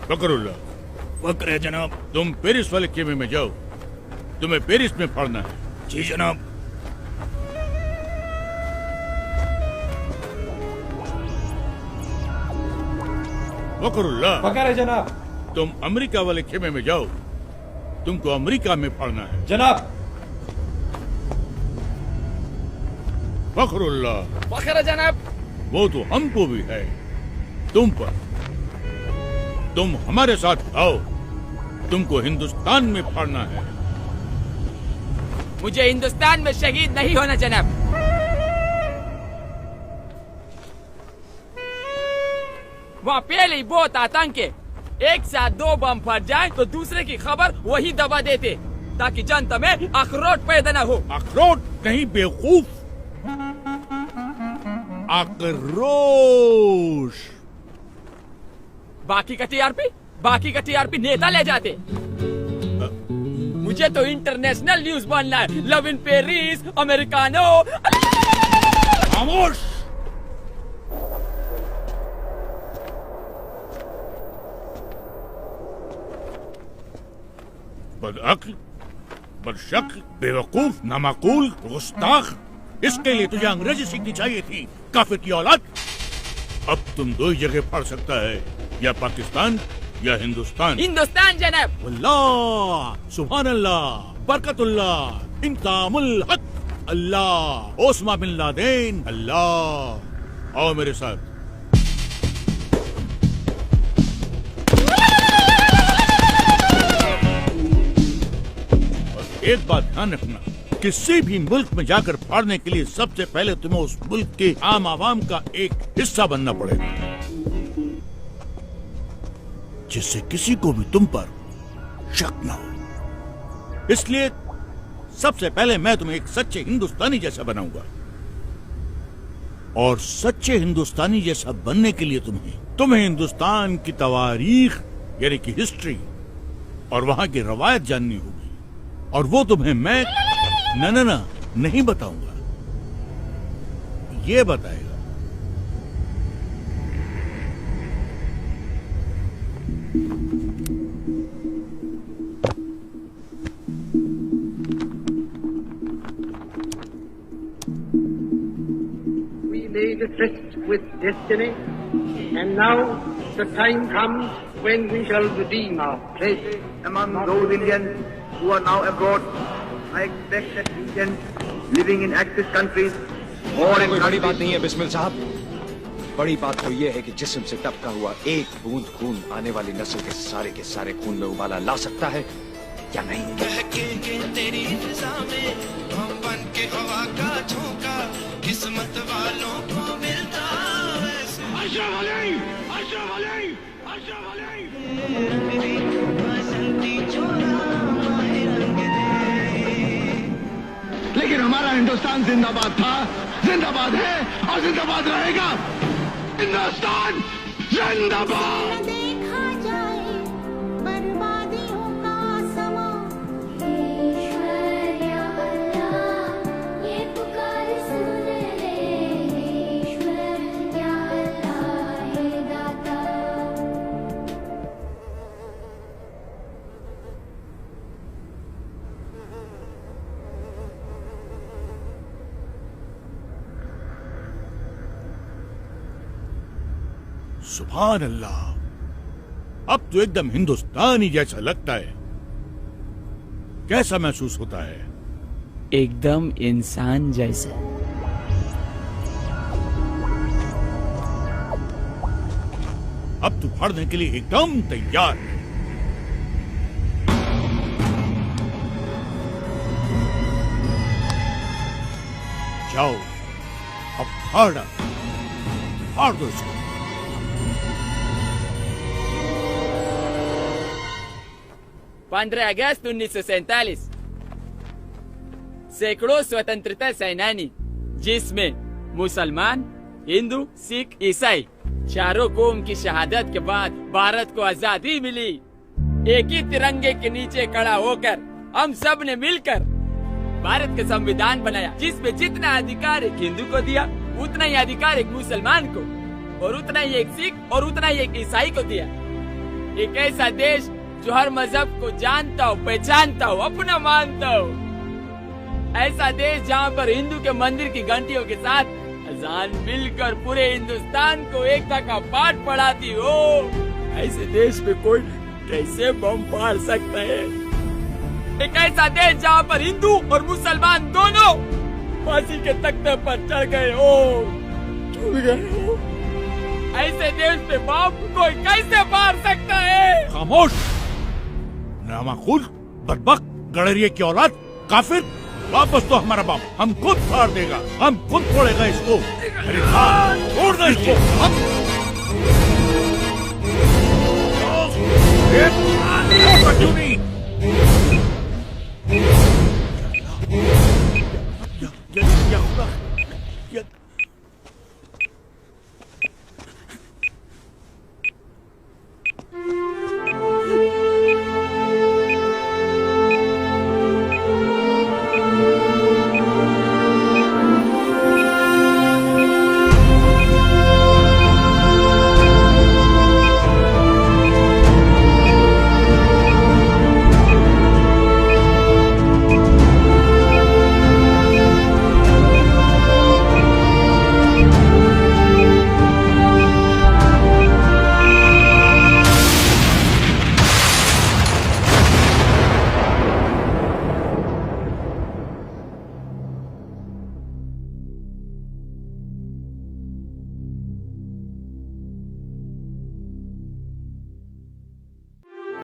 फकरुल्लाह। फक्र है जनाब। तुम पेरिस वाले खेमे में जाओ, तुम्हें पेरिस में पढ़ना है। जी जनाब। फकरुल्लाह। फकर है जनाब। तुम अमेरिका वाले खेमे में जाओ, तुमको अमेरिका में पढ़ना है। जनाब। फखरुल्लाह। फखर है जनाब। वो तो हमको भी है, तुम पर। तुम हमारे साथ आओ, तुमको हिंदुस्तान में पढ़ना है। मुझे हिंदुस्तान में शहीद नहीं होना जनाब। वहाँ पहले ही बहुत आतंक है। एक साथ 2 बम फट जाए तो दूसरे की खबर वही दबा देते, ताकि जनता में अखरोट पैदा न हो। अखरोट नहीं बेवकूफ, आक्रोश। बाकी का टीआरपी नेता ले जाते। मुझे तो इंटरनेशनल न्यूज बनना है। Love in Paris, americano. खामोश। बदअक्ल, बदशक्ल, बेवकूफ, नामाकूल, गुस्ताख। इसके लिए तुझे अंग्रेजी सीखनी चाहिए थी, काफिर की औलाद। अब तुम 2 ही जगह पढ़ सकता है, या पाकिस्तान या हिंदुस्तान। हिंदुस्तान जनाब। अल्लाह, सुभान अल्लाह, बरकतुल्लाह, इंतामुल हक, अल्लाह, ओस्मा बिन लादेन, अल्लाह। आओ मेरे साथ। और एक बात ध्यान रखना, किसी भी मुल्क में जाकर पढ़ने के लिए सबसे पहले तुम्हें उस मुल्क के आम आवाम का एक हिस्सा बनना पड़ेगा, जिससे किसी को भी तुम पर शक न हो। इसलिए सबसे पहले मैं तुम्हें एक सच्चे हिंदुस्तानी जैसा बनाऊंगा, और सच्चे हिंदुस्तानी जैसा बनने के लिए तुम्हें हिंदुस्तान की तवारीख यानी कि हिस्ट्री और वहां की रवायत जाननी होगी, और वो तुम्हें मैं न नहीं बताऊंगा, ये बताएगा। We made a tryst with destiny, and now the time comes when we shall redeem our pledge. Among those Indians who are now abroad, I expect that Indians living in Axis countries or in कोई बड़ी बात नहीं है बिस्मिल साहब। बड़ी बात तो ये है कि जिस्म से टपका हुआ एक बूंद खून आने वाली नस्ल के सारे खून में उबाला ला सकता है या नहीं। तेरी फिजा में हम बन के हवा का झोंका, किस्मत वालों को मिलता है। लेकिन हमारा हिंदुस्तान जिंदाबाद था, जिंदाबाद है और जिंदाबाद रहेगा। हिंदुस्तान जिंदाबाद। देखा जाए बर्बादियों का समा, ईश्वर या अल्लाह ये पुकार सुन ले, ईश्वर या अल्लाह हे दाता। सुभान अल्लाह, अब तो एकदम हिंदुस्तानी जैसा लगता है। कैसा महसूस होता है? एकदम इंसान जैसा। अब तू पढ़ने के लिए एकदम तैयार है। जाओ, अब फाड़ दो इसको। 15 अगस्त 1947 सैकड़ों स्वतंत्रता सेनानी, जिसमें मुसलमान, हिंदू, सिख, ईसाई चारों कौम की शहादत के बाद भारत को आजादी मिली। एक ही तिरंगे के नीचे खड़ा होकर हम सब ने मिलकर भारत का संविधान बनाया, जिसमें जितना अधिकार एक हिंदू को दिया, उतना ही अधिकार एक मुसलमान को, और उतना ही एक सिख और उतना ही एक ईसाई को दिया। एक ऐसा देश जो हर मजहब को जानता हो, पहचानता हो, अपना मानता हो। ऐसा देश जहाँ पर हिंदू के मंदिर की घंटियों के साथ अजान मिलकर पूरे हिंदुस्तान को एकता का पाठ पढ़ाती हो। ऐसे देश पे कोई कैसे बम फाड़ सकता है? एक ऐसा देश जहाँ पर हिंदू और मुसलमान दोनों फांसी के तख्ते पर चढ़ गए हो, झूल गए हो। ऐसे देश पे बम कोई कैसे फाड़ सकता है? खामोश, नामाकुल, बदबख्त, गड़रिये की औलाद, काफिर। वापस तो हमारा बम हम खुद फाड़ देगा, हम खुद फोड़ेगा इसको। अरे हाँ, छोड़ दो इसको। क्यों नहीं?